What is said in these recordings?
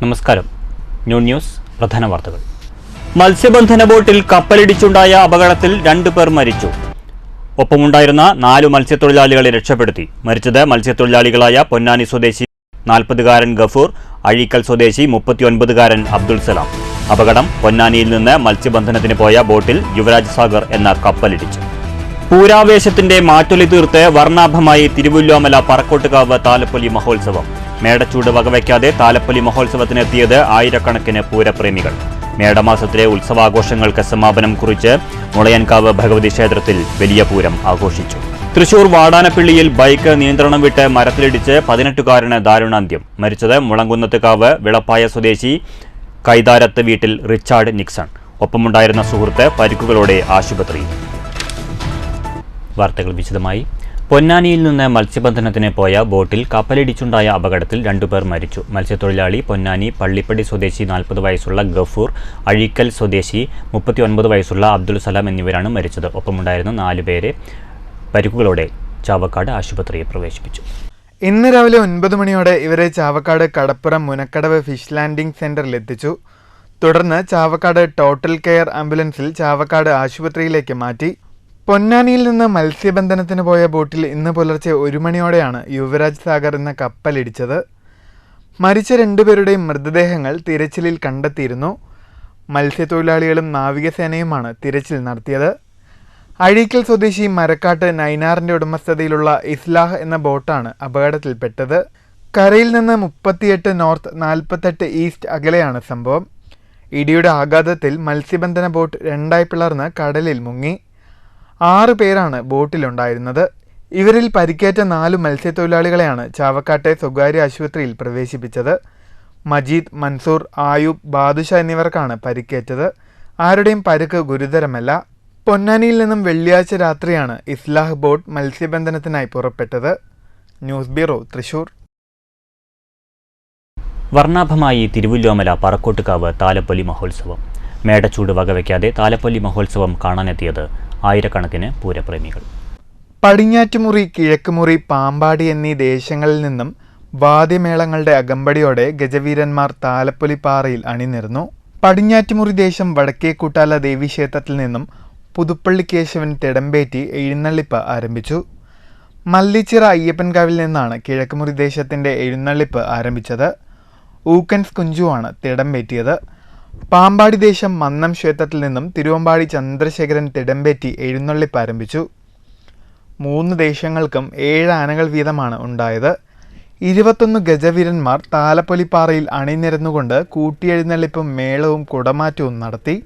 നമസ്കാരം. ന്യൂസ് പ്രധാന വാർത്തകൾ. മത്സ്യബന്ധന ബോട്ടിൽ കപ്പലിടിച്ചുണ്ടായ അപകടത്തിൽ 2 പേർ മരിച്ചു. ഒപ്പമുണ്ടായിരുന്ന 4 മത്സ്യത്തൊഴിലാളികളെ രക്ഷപ്പെടുത്തി. മരിച്ചത് മത്സ്യത്തൊഴിലാളികളായ പൊന്നാനി സ്വദേശി 40-കാരൻ ഗഫൂർ, അഴീക്കൽ സ്വദേശി 39-കാരൻ അബ്ദുൾ സലാം. അപകടം പൊന്നാനിയിൽ നിന്ന് മത്സ്യബന്ധനത്തിന് പോയ ബോട്ടിൽ യുവരാജ് സാഗർ എന്ന കപ്പലിടിച്ചു. പൂരാവേശത്തിന്റെ മാറ്റൊലി തീർത്ത് വർണ്ണാഭമായി തിരുവല്ലോമല പറക്കോട്ടുകാവ് താലപ്പൊലി മഹോത്സവം. മേടച്ചൂട് വകവയ്ക്കാതെ താലപ്പൊലി മഹോത്സവത്തിനെത്തിയത് ആയിരക്കണക്കിന് പൂരപ്രേമികൾ. മേടമാസത്തിലെ ഉത്സവാഘോഷങ്ങൾക്ക് സമാപനം കുറിച്ച് മുളയൻകാവ് ഭഗവതി ക്ഷേത്രത്തിൽ വലിയ പൂരം ആഘോഷിച്ചു. തൃശൂർ വാടാനപ്പിള്ളിയിൽ ബൈക്ക് നിയന്ത്രണം വിട്ട് മരത്തിലിടിച്ച് 18-കാരന് ദാരുണാന്ത്യം. മരിച്ചത് മുളങ്കുന്നത്തുകാവ് വിളപ്പായ സ്വദേശി കൈതാരത്ത് വീട്ടിൽ റിച്ചാർഡ് നിക്സൺ. ഒപ്പമുണ്ടായിരുന്ന സുഹൃത്ത് പരിക്കുകളോടെ ആശുപത്രിയിൽ. വാർത്തകൾ വിശദമായി. പൊന്നാനിയിൽ നിന്ന് മത്സ്യബന്ധനത്തിന് പോയ ബോട്ടിൽ കപ്പലിടിച്ചുണ്ടായ അപകടത്തിൽ 2 പേർ മരിച്ചു. മത്സ്യത്തൊഴിലാളി പൊന്നാനി പള്ളിപ്പടി സ്വദേശി 40 വയസ്സുള്ള ഗഫൂർ, അഴീക്കൽ സ്വദേശി 39 വയസ്സുള്ള അബ്ദുൾ സലാം എന്നിവരാണ് മരിച്ചത്. ഒപ്പമുണ്ടായിരുന്ന 4 പേരെ പരിക്കുകളോടെ ചാവക്കാട് ആശുപത്രിയിൽ പ്രവേശിപ്പിച്ചു. ഇന്ന് രാവിലെ 9 മണിയോടെ ഇവരെ ചാവക്കാട് കടപ്പുറം മുനക്കടവ് ഫിഷ് ലാൻഡിംഗ് സെന്ററിൽ എത്തിച്ചു. തുടർന്ന് ചാവക്കാട് ടോട്ടൽ കെയർ ആംബുലൻസിൽ ചാവക്കാട് ആശുപത്രിയിലേക്ക് മാറ്റി. പൊന്നാനിയിൽ നിന്ന് മത്സ്യബന്ധനത്തിന് പോയ ബോട്ടിൽ ഇന്ന് പുലർച്ചെ 1 മണിയോടെയാണ് യുവരാജ് സാഗർ എന്ന കപ്പലിടിച്ചത്. മരിച്ച 2 പേരുടെയും മൃതദേഹങ്ങൾ തിരച്ചിലിൽ കണ്ടെത്തിയിരുന്നു. മത്സ്യത്തൊഴിലാളികളും നാവികസേനയുമാണ് തിരച്ചിൽ നടത്തിയത്. അഴീക്കൽ സ്വദേശി മരക്കാട്ട് നൈനാറിന്റെ ഉടമസ്ഥതയിലുള്ള ഇസ്ലാഹ് എന്ന ബോട്ടാണ് അപകടത്തിൽപ്പെട്ടത്. കരയിൽ നിന്ന് 38 നോർത്ത് 48 ഈസ്റ്റ് അകലെയാണ് സംഭവം. ഇടിയുടെ ആഘാതത്തിൽ മത്സ്യബന്ധന ബോട്ട് 2 പിളർന്ന് കടലിൽ മുങ്ങി. 6 പേരാണ് ബോട്ടിലുണ്ടായിരുന്നത്. ഇവരിൽ പരിക്കേറ്റ 4 മത്സ്യത്തൊഴിലാളികളെയാണ് ചാവക്കാട്ടെ സ്വകാര്യ ആശുപത്രിയിൽ പ്രവേശിപ്പിച്ചത്. മജീദ്, മൻസൂർ, ആയൂബ്, ബാദുഷ എന്നിവർക്കാണ് പരിക്കേറ്റത്. ആരുടെയും പരിക്ക് ഗുരുതരമല്ല. പൊന്നാനിയിൽ നിന്നും വെള്ളിയാഴ്ച രാത്രിയാണ് ഇസ്ലാഹ് ബോട്ട് മത്സ്യബന്ധനത്തിനായി പുറപ്പെട്ടത്. News bureau, Thrissur. വർണ്ണാഭമായി തിരുവല്ലോമല പറക്കോട്ടുകാവ് താലപ്പൊലി മഹോത്സവം. മേടച്ചൂട് വകവയ്ക്കാതെ താലപ്പൊലി മഹോത്സവം കാണാനെത്തിയത് ആയിരക്കണക്കിന് പൂരപ്രേമികൾ. പടിഞ്ഞാറ്റുമുറി, കിഴക്കുമുറി, പാമ്പാടി എന്നീ ദേശങ്ങളിൽ നിന്നും വാദ്യമേളങ്ങളുടെ അകമ്പടിയോടെ ഗജവീരന്മാർ താലപ്പൊലിപ്പാറയിൽ അണിനിരന്നു. പടിഞ്ഞാറ്റുമുറി ദേശം വടക്കേക്കൂട്ടാല ദേവീക്ഷേത്രത്തിൽ നിന്നും പുതുപ്പള്ളി കേശവൻ തിടമ്പേറ്റി എഴുന്നള്ളിപ്പ് ആരംഭിച്ചു. മല്ലിച്ചിറ അയ്യപ്പൻകാവിൽ നിന്നാണ് കിഴക്കുമുറി ദേശത്തിന്റെ എഴുന്നള്ളിപ്പ് ആരംഭിച്ചത്. ഊക്കൻസ് കുഞ്ചുവാണ് തിടമ്പേറ്റിയത്. പാമ്പാടി ദേശം മന്നം ക്ഷേത്രത്തിൽ നിന്നും തിരുവമ്പാടി ചന്ദ്രശേഖരൻ തിടമ്പേറ്റി എഴുന്നള്ളിപ്പ് ആരംഭിച്ചു. 3 ദേശങ്ങൾക്കും 7 ആനകൾ വീതമാണ് ഉണ്ടായത്. 21 ഗജവീരന്മാർ താലപ്പൊലിപ്പാറയിൽ അണിനിരന്നുകൊണ്ട് കൂട്ടിയെഴുന്നള്ളിപ്പും മേളവും കുടമാറ്റവും നടത്തി.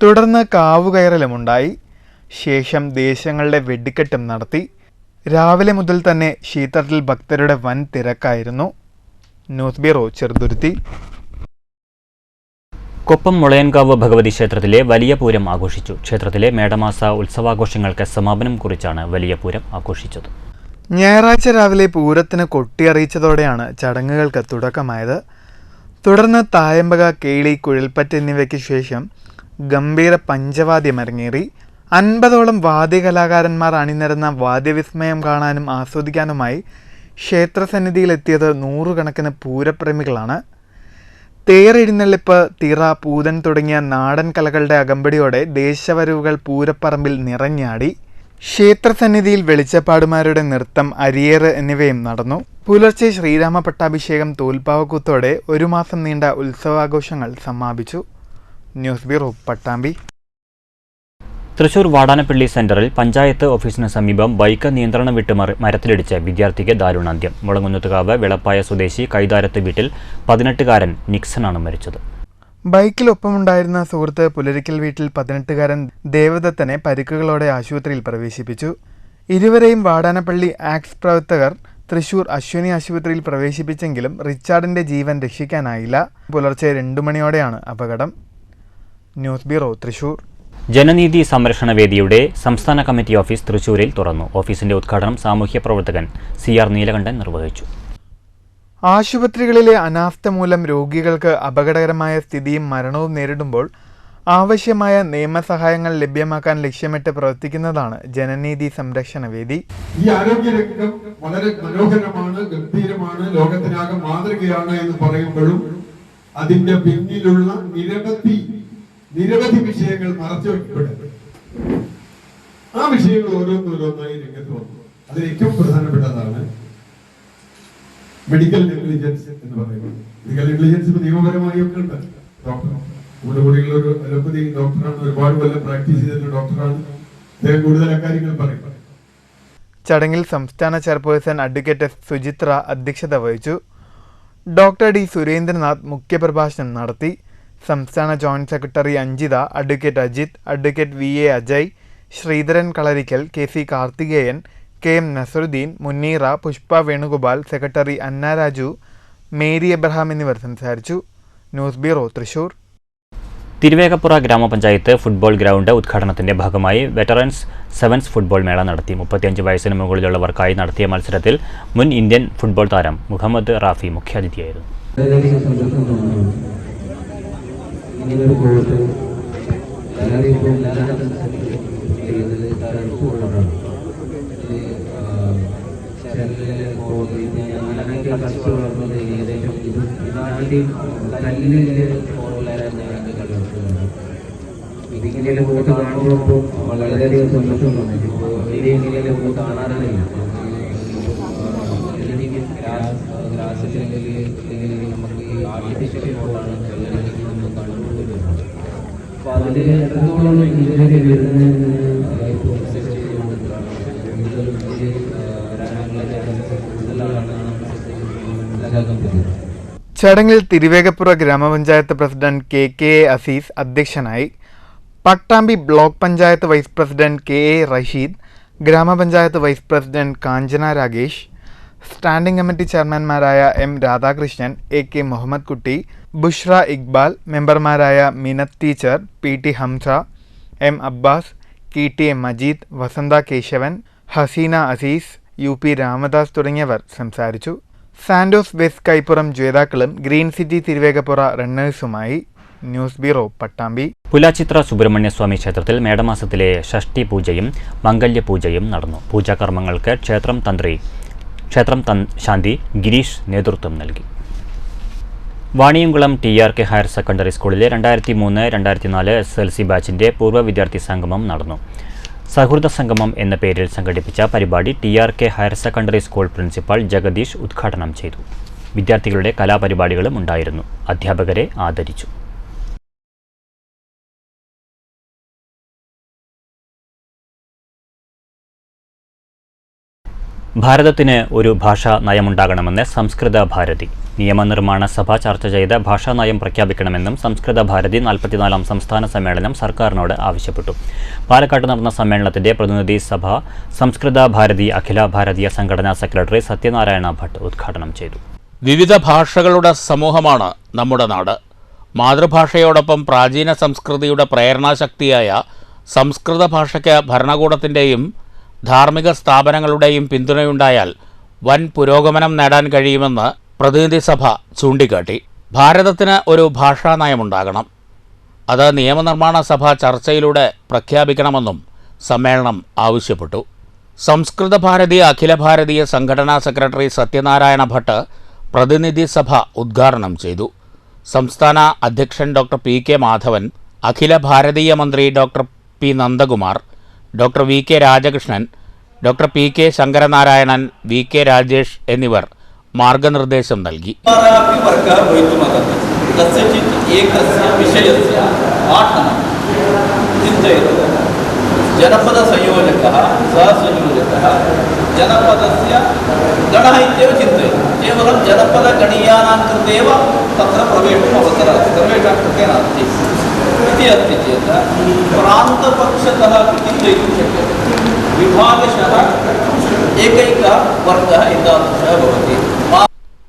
തുടർന്ന് കാവുകയറലുമുണ്ടായി. ശേഷം ദേശങ്ങളുടെ വെടിക്കെട്ടും നടത്തി. രാവിലെ മുതൽ തന്നെ ക്ഷേത്രത്തിൽ ഭക്തരുടെ വൻ തിരക്കായിരുന്നു. News bureau, Cheruthuruthy. കൊപ്പം മുളയൻകാവ് ഭഗവതി ക്ഷേത്രത്തിലെ വലിയ പൂരം ആഘോഷിച്ചു. ക്ഷേത്രത്തിലെ മേടമാസ ഉത്സവാഘോഷങ്ങൾക്ക് സമാപനം കുറിച്ചാണ് വലിയ പൂരം ആഘോഷിച്ചത്. ഞായറാഴ്ച രാവിലെ പൂരത്തിന് കൊട്ടിയറിയിച്ചതോടെയാണ് ചടങ്ങുകൾക്ക് തുടക്കമായത്. തുടർന്ന് തായമ്പക, കേളി, കുഴൽപ്പറ്റ് എന്നിവയ്ക്ക് ശേഷം ഗംഭീര പഞ്ചവാദ്യം അരങ്ങേറി. 50ഓളം വാദ്യകലാകാരന്മാർ അണിനിരന്ന വാദ്യവിസ്മയം കാണാനും ആസ്വദിക്കാനുമായി ക്ഷേത്രസന്നിധിയിലെത്തിയത് 100 കണക്കിന് പൂരപ്രേമികളാണ്. തേരെഴുന്നള്ളിപ്പ്, തിറ, പൂതൻ തുടങ്ങിയ നാടൻ കലകളുടെ അകമ്പടിയോടെ ദേശവരവുകൾ പൂരപ്പറമ്പിൽ നിറഞ്ഞാടി. ക്ഷേത്രസന്നിധിയിൽ വെളിച്ചപ്പാടുമാരുടെ നൃത്തം, അരിയേറ് എന്നിവയും നടന്നു. പുലർച്ചെ ശ്രീരാമ പട്ടാഭിഷേകം, തോൽപ്പാവക്കൂത്തോടെ 1 മാസം നീണ്ട ഉത്സവാഘോഷങ്ങൾ സമാപിച്ചു. News bureau, Pattambi. തൃശൂർ വാടാനപ്പള്ളി സെന്ററിൽ പഞ്ചായത്ത് ഓഫീസിന് സമീപം ബൈക്ക് നിയന്ത്രണം വിട്ട് മരത്തിലിടിച്ച് വിദ്യാർത്ഥിക്ക് ദാരുണാന്ത്യം. മുളങ്ങുന്നത്തുകാവ് വെളപ്പായ സ്വദേശി കൈതാരത്ത് വീട്ടിൽ 18-കാരൻ നിക്സനാണ് മരിച്ചത്. ബൈക്കിലൊപ്പമുണ്ടായിരുന്ന സുഹൃത്ത് പുലരിക്കൽ വീട്ടിൽ 18-കാരൻ ദേവദത്തനെ പരിക്കുകളോടെ ആശുപത്രിയിൽ പ്രവേശിപ്പിച്ചു. ഇരുവരെയും വാടാനപ്പള്ളി ആക്സ് പ്രവർത്തകർ തൃശൂർ അശ്വിനി ആശുപത്രിയിൽ പ്രവേശിപ്പിച്ചെങ്കിലും റിച്ചാർഡിന്റെ ജീവൻ രക്ഷിക്കാനായില്ല. പുലർച്ചെ 2 മണിയോടെയാണ് അപകടം. News bureau, Thrissur. ജനനീതി സംരക്ഷണ വേദിയുടെ സംസ്ഥാന കമ്മിറ്റി ഓഫീസ് തൃശൂരിൽ തുറന്നു. ഓഫീസിന്റെ ഉദ്ഘാടനം സാമൂഹ്യ പ്രവർത്തകൻ CR നീലകണ്ഠൻ നിർവഹിച്ചു. ആശുപത്രികളിലെ അനാസ്ഥ മൂലം രോഗികൾക്ക് അപകടകരമായ സ്ഥിതിയും മരണവും നേരിടുമ്പോൾ ആവശ്യമായ നിയമസഹായങ്ങൾ ലഭ്യമാക്കാൻ ലക്ഷ്യമിട്ട് പ്രവർത്തിക്കുന്നതാണ് ജനനീതി സംരക്ഷണ വേദി. ഈ ആരോഗ്യ രംഗം വളരെ മനോഹരമാണ്, ഗംഭീരമാണ്, ലോകത്തിനാകെ മാതൃകയാണ് എന്ന് പറയുമ്പോഴും അതിന്റെ പിന്നിലുള്ള നിരവധി വിഷയങ്ങൾ മറച്ചുവെക്കപ്പെടുന്നു. ആ വിഷയങ്ങൾ ഓരോന്നോരോന്നായി രംഗത്ത് വന്നു. അതിൽ ഏറ്റവും പ്രധാനപ്പെട്ടതാണ് മെഡിക്കൽ നെഗ്ലിജൻസ് എന്ന് പറയുന്നത്. മെഡിക്കൽ നെഗ്ലിജൻസ് നിയമപരമായി ഒക്കെ ഉണ്ട്. ഡോക്ടർ നമ്മുടെ കൂടെയുള്ള ഒരു അലോപ്പതി ഡോക്ടറാണ്, ഒരുപാട് കൊല്ലം പ്രാക്ടീസ് ചെയ്തിട്ടുള്ള ഡോക്ടറാണ്. അദ്ദേഹം കൂടുതൽ കാര്യങ്ങൾ പറയും. ചടങ്ങിൽ സംസ്ഥാന ചെയർപേഴ്സൺ അഡ്വക്കേറ്റ് എസ് സുചിത്ര അധ്യക്ഷത വഹിച്ചു. ഡോക്ടർ ഡി സുരേന്ദ്രനാഥ് മുഖ്യപ്രഭാഷണം നടത്തി. സംസ്ഥാന joint secretary Anjitha, advocate Ajith, advocate VA Ajay, Sreedharan Kalarikkal, KC Karthikeyan, KM Nasaruddeen, Muneera, Pushpa Venugopal, secretary Anna Raju, Mary Abraham എന്നിവർ സംസാരിച്ചു. News bureau, Thrissur. തിരുവേഗപ്പുറ ഗ്രാമപഞ്ചായത്ത് ഫുട്ബോൾ ഗ്രൗണ്ട് ഉദ്ഘാടനത്തിന്റെ ഭാഗമായി വെറ്ററൻസ് സെവൻസ് ഫുട്ബോൾ മേള നടത്തി. 35 വയസ്സിന് മുകളിലുള്ളവർക്കായി നടത്തിയ മത്സരത്തിൽ മുൻ ഇന്ത്യൻ ഫുട്ബോൾ താരം മുഹമ്മദ് റാഫി മുഖ്യാതിഥിയായിരുന്നു. ഇങ്ങനൊരു കോഴ്സ് ഇതിങ്ങനെ പോയിട്ട് കാണുമ്പോൾ വളരെയധികം സന്തോഷമാണ്. ഇങ്ങനെ പോയി കാണാറില്ല. നമുക്ക് ഈ ആർട്ടിഫിഷ്യൽ ഫോട്ടാണ് അപ്പോൾ അതിൽ എത്രത്തോളം ഇതുവരെ വരുന്നതെന്ന് ചടങ്ങിൽ തിരുവേഗപ്പുറ ഗ്രാമപഞ്ചായത്ത് പ്രസിഡന്റ് KK അസീസ് അധ്യക്ഷനായി. Pattambi block panchayat vice president KA Rasheed, ഗ്രാമപഞ്ചായത്ത് vice president Kanchana Ragesh, standing committee ചെയർമാൻമാരായ M രാധാകൃഷ്ണൻ, AK മുഹമ്മദ് കുട്ടി, ബുഷ്ര ഇക്ബാൽ, മെമ്പർമാരായ Minath teacher, PT Hamsa, M Abbas, KTA Majeed, Vasantha Kesavan, Haseena Azeez, UP Ramadas തുടങ്ങിയവർ സംസാരിച്ചു. സാന്റോസ് വെസ്റ്റ് കൈപ്പുറം ജേതാക്കളും ഗ്രീൻ സിറ്റി തിരുവേഗപ്പുറ റണ്ണേഴ്സുമായി. News bureau, Pattambi. പുലാച്ചിത്ര സുബ്രഹ്മണ്യസ്വാമി ക്ഷേത്രത്തിൽ മേടമാസത്തിലെ ഷഷ്ടി പൂജയും മംഗല്യപൂജയും നടന്നു. പൂജാകർമ്മങ്ങൾക്ക് ക്ഷേത്രം ശാന്തി ഗിരീഷ് നേതൃത്വം നൽകി. വാണിയംകുളം TRK ഹയർ സെക്കൻഡറി സ്കൂളിലെ 2003-2004 SSLC ബാച്ചിന്റെ പൂർവ്വ വിദ്യാർത്ഥി സംഗമം നടന്നു. സൗഹൃദ സംഗമം എന്ന പേരിൽ സംഘടിപ്പിച്ച പരിപാടി TRK higher secondary school principal Jagadish ഉദ്ഘാടനം ചെയ്തു. വിദ്യാർത്ഥികളുടെ കലാപരിപാടികളും ഉണ്ടായിരുന്നു. അധ്യാപകരെ ആദരിച്ചു. ഭാരതത്തിന് ഒരു ഭാഷാ നയമുണ്ടാകണമെന്ന് സംസ്കൃത ഭാരതി. നിയമനിർമ്മാണ സഭ ചർച്ച ചെയ്ത് ഭാഷാ നയം പ്രഖ്യാപിക്കണമെന്നും സംസ്കൃത ഭാരതി 44ാം സംസ്ഥാന സമ്മേളനം സർക്കാരിനോട് ആവശ്യപ്പെട്ടു. പാലക്കാട്ട് നടന്ന സമ്മേളനത്തിന്റെ പ്രതിനിധി സഭ സംസ്കൃത ഭാരതി അഖില ഭാരതീയ സംഘടനാ സെക്രട്ടറി സത്യനാരായണ ഭട്ട് ഉദ്ഘാടനം ചെയ്തു. വിവിധ ഭാഷകളുടെ സമൂഹമാണ് നമ്മുടെ നാട്. മാതൃഭാഷയോടൊപ്പം പ്രാചീന സംസ്കൃതിയുടെ പ്രേരണാശക്തിയായ സംസ്കൃത ഭാഷയ്ക്ക് ഭരണകൂടത്തിൻ്റെയും ധാർമ്മിക സ്ഥാപനങ്ങളുടെയും പിന്തുണയുണ്ടായാൽ വൻ പുരോഗമനം നേടാൻ കഴിയുമെന്ന് പ്രതിനിധി സഭ ചൂണ്ടിക്കാട്ടി. ഭാരതത്തിന് ഒരു ഭാഷാ നയമുണ്ടാകണം. അത് നിയമനിർമ്മാണ സഭ ചർച്ചയിലൂടെ പ്രഖ്യാപിക്കണമെന്നും സമ്മേളനം ആവശ്യപ്പെട്ടു. സംസ്കൃത ഭാരതി അഖില ഭാരതീയ സംഘടനാ സെക്രട്ടറി സത്യനാരായണ ഭട്ട് പ്രതിനിധി സഭ ഉദ്ഘാടനം ചെയ്തു. സംസ്ഥാന അധ്യക്ഷൻ ഡോക്ടർ പി കെ മാധവൻ, അഖില ഭാരതീയ മന്ത്രി doctor P Nandakumar, doctor V K Rajakrishnan, doctor P K Sankaranarayanan, V K Rajesh എന്നിവർ മാർഗനിർദ്ദേശം നൽകി. जनपद संयोजकः सहसंयोजकः जनपदस्य गणः इत्येव चिन्तयति. केवलं जनपदगणीयानां कृते एव तत्र प्रवेशुम् अवसरः अस्ति, सर्वेषां कृते नास्ति इति अस्ति चेत् प्रान्तपक्षतः चिन्तयितुं शक्यते. विभागशः एकैकः वर्गः एतादृशः भवति.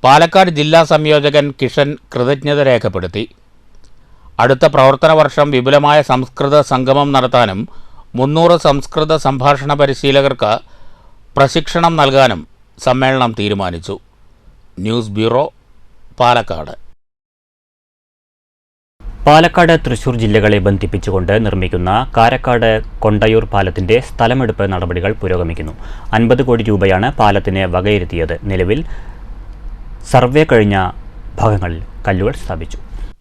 പാലക്കാട് ജില്ലാ സംയോജകൻ കിഷൻ കൃതജ്ഞത രേഖപ്പെടുത്തി. അടുത്ത പ്രവർത്തന വർഷം വിപുലമായ സംസ്കൃത സംഗമം നടത്താനും 300 സംസ്കൃത സംഭാഷണ പരിശീലകർക്ക് പ്രശിക്ഷണം നൽകാനും സമ്മേളനം തീരുമാനിച്ചു. News bureau, Palakkad. പാലക്കാട്, തൃശൂർ ജില്ലകളെ ബന്ധിപ്പിച്ചുകൊണ്ട് നിർമ്മിക്കുന്ന കാരക്കാട് കൊണ്ടയൂർ പാലത്തിന്റെ സ്ഥലമെടുപ്പ് നടപടികൾ പുരോഗമിക്കുന്നു. 50 കോടി രൂപയാണ് പാലത്തിന് വകയിരുത്തിയത്. നിലവിൽ സർവേ കഴിഞ്ഞ ഭാഗങ്ങളിൽ കല്ലുകൾ സ്ഥാപിച്ചു.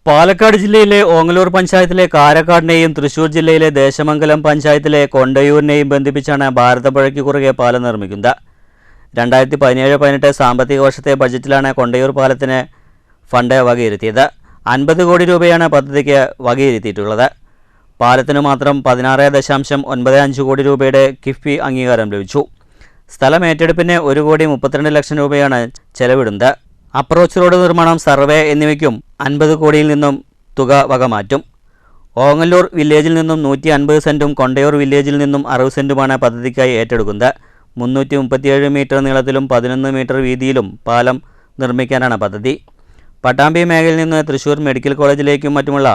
പാലക്കാട് ജില്ലയിലെ ഓങ്ങല്ലൂർ പഞ്ചായത്തിലെ കാരക്കാടിനെയും തൃശൂർ ജില്ലയിലെ ദേശമംഗലം പഞ്ചായത്തിലെ കൊണ്ടയൂരിനെയും ബന്ധിപ്പിച്ചാണ് ഭാരതപ്പുഴയ്ക്ക് കുറുകെ പാലം നിർമ്മിക്കുന്നത്. 2017-18 സാമ്പത്തിക വർഷത്തെ ബജറ്റിലാണ് കൊണ്ടയൂർ പാലത്തിന് ഫണ്ട് വകയിരുത്തിയത്. 50 കോടി രൂപയാണ് പദ്ധതിക്ക് വകയിരുത്തിയിട്ടുള്ളത്. പാലത്തിന് മാത്രം 16.95 കോടി രൂപയുടെ കിഫ്ബി അംഗീകാരം ലഭിച്ചു. സ്ഥലം ഏറ്റെടുപ്പിന് 1,32 ലക്ഷം രൂപയാണ് ചെലവിടുന്നത്. അപ്രോച്ച് റോഡ് നിർമ്മാണം, സർവേ എന്നിവയ്ക്കും 50 കോടിയിൽ നിന്നും തുക വകമാറ്റും. ഓങ്ങല്ലൂർ വില്ലേജിൽ നിന്നും 150 സെൻറ്റും കൊണ്ടയൂർ വില്ലേജിൽ നിന്നും 60 സെൻറ്റുമാണ് പദ്ധതിക്കായി ഏറ്റെടുക്കുന്നത്. 337 മീറ്റർ നീളത്തിലും 11 മീറ്റർ വീതിയിലും പാലം നിർമ്മിക്കാനാണ് പദ്ധതി. പട്ടാമ്പി മേഖലയിൽ നിന്ന് തൃശൂർ മെഡിക്കൽ കോളേജിലേക്കും മറ്റുമുള്ള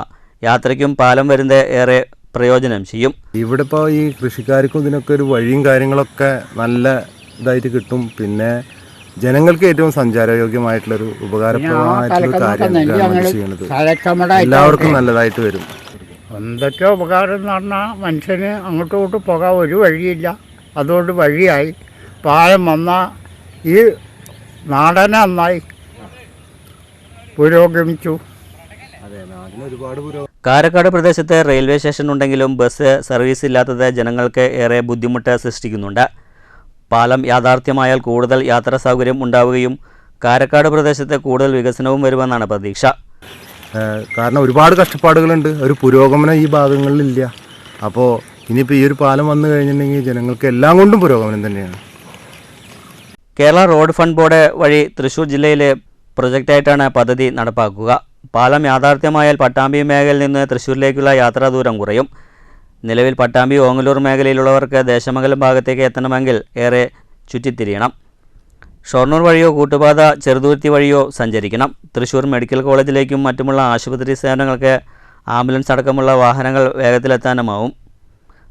യാത്രയ്ക്കും പാലം വരുന്നത് ഏറെ പ്രയോജനം ചെയ്യും. ഇവിടെ ഇപ്പോൾ ഈ കൃഷിക്കാർക്കും ഇതിനൊക്കെ ഒരു വഴിയും കാര്യങ്ങളൊക്കെ നല്ല ഇതായിട്ട് കിട്ടും. പിന്നെ ജനങ്ങൾക്ക് ഏറ്റവും സഞ്ചാരയോഗ്യമായിട്ടുള്ളൊരു ഉപകാരപ്രദമായിട്ടുള്ള കാര്യമാണ് ചെയ്യുന്നത്. എല്ലാവർക്കും നല്ലതായിട്ട് വരും. എന്തൊക്കെ ഉപകാരം എന്ന് പറഞ്ഞാൽ മനുഷ്യന് അങ്ങോട്ടും ഇങ്ങോട്ടും പോകാൻ ഒരു വഴിയില്ല. അതുകൊണ്ട് വഴിയായി. പാലം വന്നാൽ ഈ നാടനെ നന്നായി പുരോഗമിച്ചു. കാരക്കാട് പ്രദേശത്ത് റെയിൽവേ സ്റ്റേഷൻ ഉണ്ടെങ്കിലും ബസ് സർവീസ് ഇല്ലാത്തത് ജനങ്ങൾക്ക് ഏറെ ബുദ്ധിമുട്ട് സൃഷ്ടിക്കുന്നുണ്ട്. പാലം യാഥാർത്ഥ്യമായാൽ കൂടുതൽ യാത്രാ സൗകര്യം ഉണ്ടാവുകയും കാരക്കാട് പ്രദേശത്ത് കൂടുതൽ വികസനവും വരുമെന്നാണ് പ്രതീക്ഷ. കാരണം ഒരുപാട് കഷ്ടപ്പാടുകളുണ്ട്, ഒരു പുരോഗമനം ഈ ഭാഗങ്ങളിലില്ല. അപ്പോൾ ഇനിയിപ്പോൾ ഈ ഒരു പാലം വന്നു കഴിഞ്ഞിട്ടുണ്ടെങ്കിൽ ജനങ്ങൾക്ക് എല്ലാം കൊണ്ടും പുരോഗമനം തന്നെയാണ്. കേരള റോഡ് ഫണ്ട് ബോർഡ് വഴി തൃശൂർ ജില്ലയിലെ പ്രൊജക്റ്റായിട്ടാണ് പദ്ധതി നടപ്പാക്കുക. പാലം യാഥാർത്ഥ്യമായാൽ പട്ടാമ്പി മേഖലയിൽ നിന്ന് തൃശ്ശൂരിലേക്കുള്ള യാത്രാ ദൂരം കുറയും. നിലവിൽ പട്ടാമ്പി ഓങ്ങല്ലൂർ മേഖലയിലുള്ളവർക്ക് ദേശമംഗലം ഭാഗത്തേക്ക് എത്തണമെങ്കിൽ ഏറെ ചുറ്റിത്തിരിയണം. ഷൊർണൂർ വഴിയോ കൂട്ടുപാത ചെറുതുരുത്തി വഴിയോ സഞ്ചരിക്കണം. തൃശൂർ മെഡിക്കൽ കോളേജിലേക്കും മറ്റുമുള്ള ആശുപത്രി സേവനങ്ങൾക്ക് ആംബുലൻസ് അടക്കമുള്ള വാഹനങ്ങൾ വേഗത്തിലെത്താനുമാവും.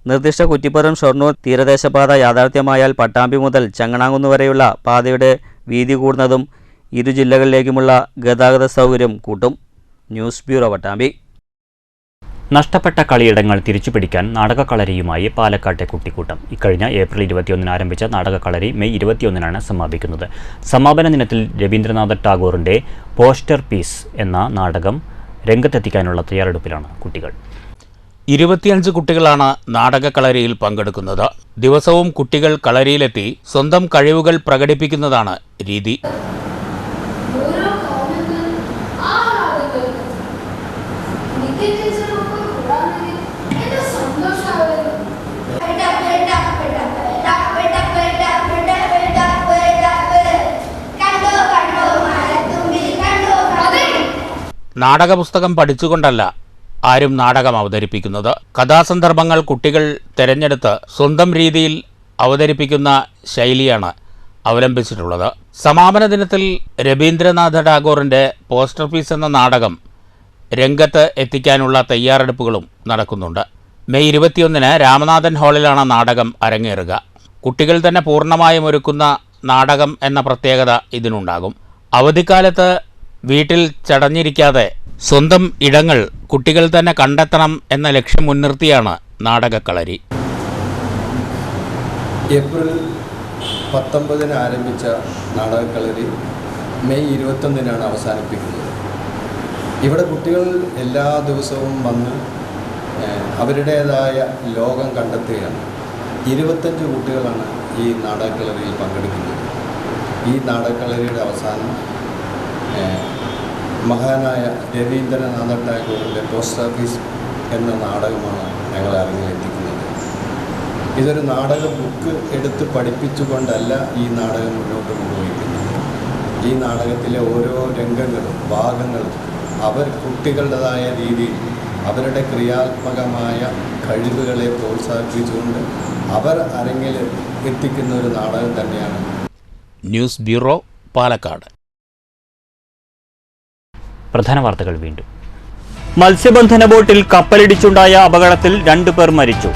നിർദ്ദിഷ്ട കുറ്റിപ്പുറം ഷൊർണൂർ തീരദേശപാത യാഥാർത്ഥ്യമായാൽ പട്ടാമ്പി മുതൽ ചങ്ങനാകുന്ന് വരെയുള്ള പാതയുടെ വീതി കൂടുന്നതും ഇരു ജില്ലകളിലേക്കുമുള്ള ഗതാഗത സൗകര്യം കൂട്ടും. News bureau, Pattambi. നഷ്ടപ്പെട്ട കളിയിടങ്ങൾ തിരിച്ചുപിടിക്കാൻ നാടകക്കളരിയുമായി പാലക്കാട്ടെ കുട്ടിക്കൂട്ടം. ഇക്കഴിഞ്ഞ ഏപ്രിൽ 21 ആരംഭിച്ച നാടകക്കളരി മെയ് 21 സമാപിക്കുന്നത്. സമാപന ദിനത്തിൽ രവീന്ദ്രനാഥ ടാഗോറിൻ്റെ പോസ്റ്റർ പീസ് എന്ന നാടകം രംഗത്തെത്തിക്കാനുള്ള തയ്യാറെടുപ്പിലാണ് കുട്ടികൾ. 25 കുട്ടികളാണ് നാടകക്കളരിയിൽ പങ്കെടുക്കുന്നത്. ദിവസവും കുട്ടികൾ കളരിയിലെത്തി സ്വന്തം കഴിവുകൾ പ്രകടിപ്പിക്കുന്നതാണ് രീതി. നാടകപുസ്തകം പഠിച്ചുകൊണ്ടല്ല ആരും നാടകം അവതരിപ്പിക്കുന്നത്. കഥാസന്ദർഭങ്ങൾ കുട്ടികൾ തിരഞ്ഞെടുത്ത് സ്വന്തം രീതിയിൽ അവതരിപ്പിക്കുന്ന ശൈലിയാണ് അവലംബിച്ചിട്ടുള്ളത്. സമാപന ദിനത്തിൽ രവീന്ദ്രനാഥ ടാഗോറിൻ്റെ പോസ്റ്റർ പീസ് എന്ന നാടകം രംഗത്ത് എത്തിക്കാനുള്ള തയ്യാറെടുപ്പുകളും നടക്കുന്നുണ്ട്. മെയ് 21 രാമനാഥൻ ഹാളിലാണ് നാടകം അരങ്ങേറുക. കുട്ടികൾ തന്നെ പൂർണ്ണമായും ഒരുക്കുന്ന നാടകം എന്ന പ്രത്യേകത ഇതിനുണ്ടാകും. അവധിക്കാലത്ത് വീട്ടിൽ ചടഞ്ഞിരിക്കാതെ സ്വന്തം ഇടങ്ങൾ കുട്ടികൾ തന്നെ കണ്ടെത്തണം എന്ന ലക്ഷ്യം മുൻനിർത്തിയാണ് നാടകക്കളരി. ഏപ്രിൽ 19 ആരംഭിച്ച നാടകക്കളരി മെയ് 21 അവസാനിപ്പിക്കുന്നത്. ഇവിടെ കുട്ടികൾ എല്ലാ ദിവസവും വന്ന് അവരുടേതായ ലോകം കണ്ടെത്തുകയാണ്. 25 കുട്ടികളാണ് ഈ നാടകക്കളരിയിൽ പങ്കെടുക്കുന്നത്. ഈ നാടകക്കളരിയുടെ അവസാനം മഹാനായ രവീന്ദ്രനാഥ ടാഗോറിൻ്റെ പോസ്റ്റ് ഓഫീസ് എന്ന നാടകമാണ് ഞങ്ങളെ അരങ്ങിലെത്തിക്കുന്നത്. ഇതൊരു നാടക ബുക്ക് എടുത്ത് പഠിപ്പിച്ചുകൊണ്ടല്ല ഈ നാടകം മുന്നോട്ട് കൊണ്ടുപോയിരിക്കുന്നത്. ഈ നാടകത്തിലെ ഓരോ രംഗങ്ങളും ഭാഗങ്ങളും അവർ കുട്ടികളുടേതായ രീതിയിൽ അവരുടെ ക്രിയാത്മകമായ കഴിവുകളെ പ്രോത്സാഹിപ്പിച്ചുകൊണ്ട് അവർ അരങ്ങിൽ എത്തിക്കുന്ന ഒരു നാടകം തന്നെയാണ്. News bureau, Palakkad. പ്രധാന വാർത്തകൾ വീണ്ടും. മത്സ്യബന്ധന ബോട്ടിൽ കപ്പലിടിച്ചുണ്ടായ അപകടത്തിൽ 2 പേർ മരിച്ചു.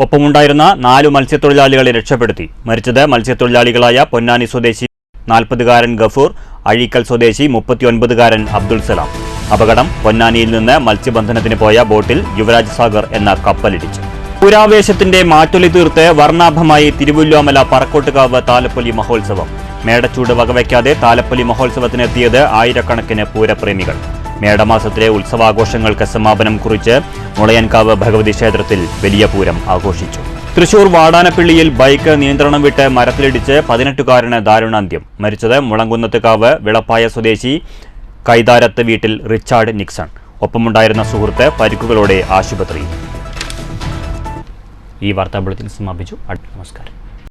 ഒപ്പമുണ്ടായിരുന്ന 4 മത്സ്യത്തൊഴിലാളികളെ രക്ഷപ്പെടുത്തി. മരിച്ചത് മത്സ്യത്തൊഴിലാളികളായ പൊന്നാനി സ്വദേശി 40-കാരൻ ഗഫൂർ, അഴീക്കൽ സ്വദേശി 39-കാരൻ അബ്ദുൾ സലാം. അപകടം പൊന്നാനിയിൽ നിന്ന് മത്സ്യബന്ധനത്തിന് പോയ ബോട്ടിൽ യുവരാജ് സാഗർ എന്ന കപ്പലിടിച്ചു. പുരാവേശത്തിന്റെ മാറ്റൊലി തീർത്ത് വർണ്ണാഭമായി തിരുവല്ലോമല പറക്കോട്ടുകാവ് താലപ്പൊലി മഹോത്സവം. മേടച്ചൂട് വകവയ്ക്കാതെ താലപ്പൊലി മഹോത്സവത്തിനെത്തിയത് ആയിരക്കണക്കിന് പൂരപ്രേമികൾ. മേടമാസത്തിലെ ഉത്സവാഘോഷങ്ങൾക്ക് സമാപനം കുറിച്ച് മുളയൻകാവ് ഭഗവതി ക്ഷേത്രത്തിൽ വലിയ പൂരം ആഘോഷിച്ചു. തൃശൂർ വാടാനപ്പിള്ളിയിൽ ബൈക്ക് നിയന്ത്രണം വിട്ട് മരത്തിലിടിച്ച് 18-കാരന് ദാരുണാന്ത്യം. മരിച്ചത് മുളങ്കുന്നത്തുകാവ് വിളപ്പായ സ്വദേശി കൈതാരത്ത് വീട്ടിൽ റിച്ചാർഡ് നിക്സൺ. ഒപ്പമുണ്ടായിരുന്ന സുഹൃത്ത് പരിക്കുകളോടെ ആശുപത്രിയിൽ. ഈ വാർത്താ ബുള്ളറ്റിൻ സമാപിച്ചു. നമസ്കാരം.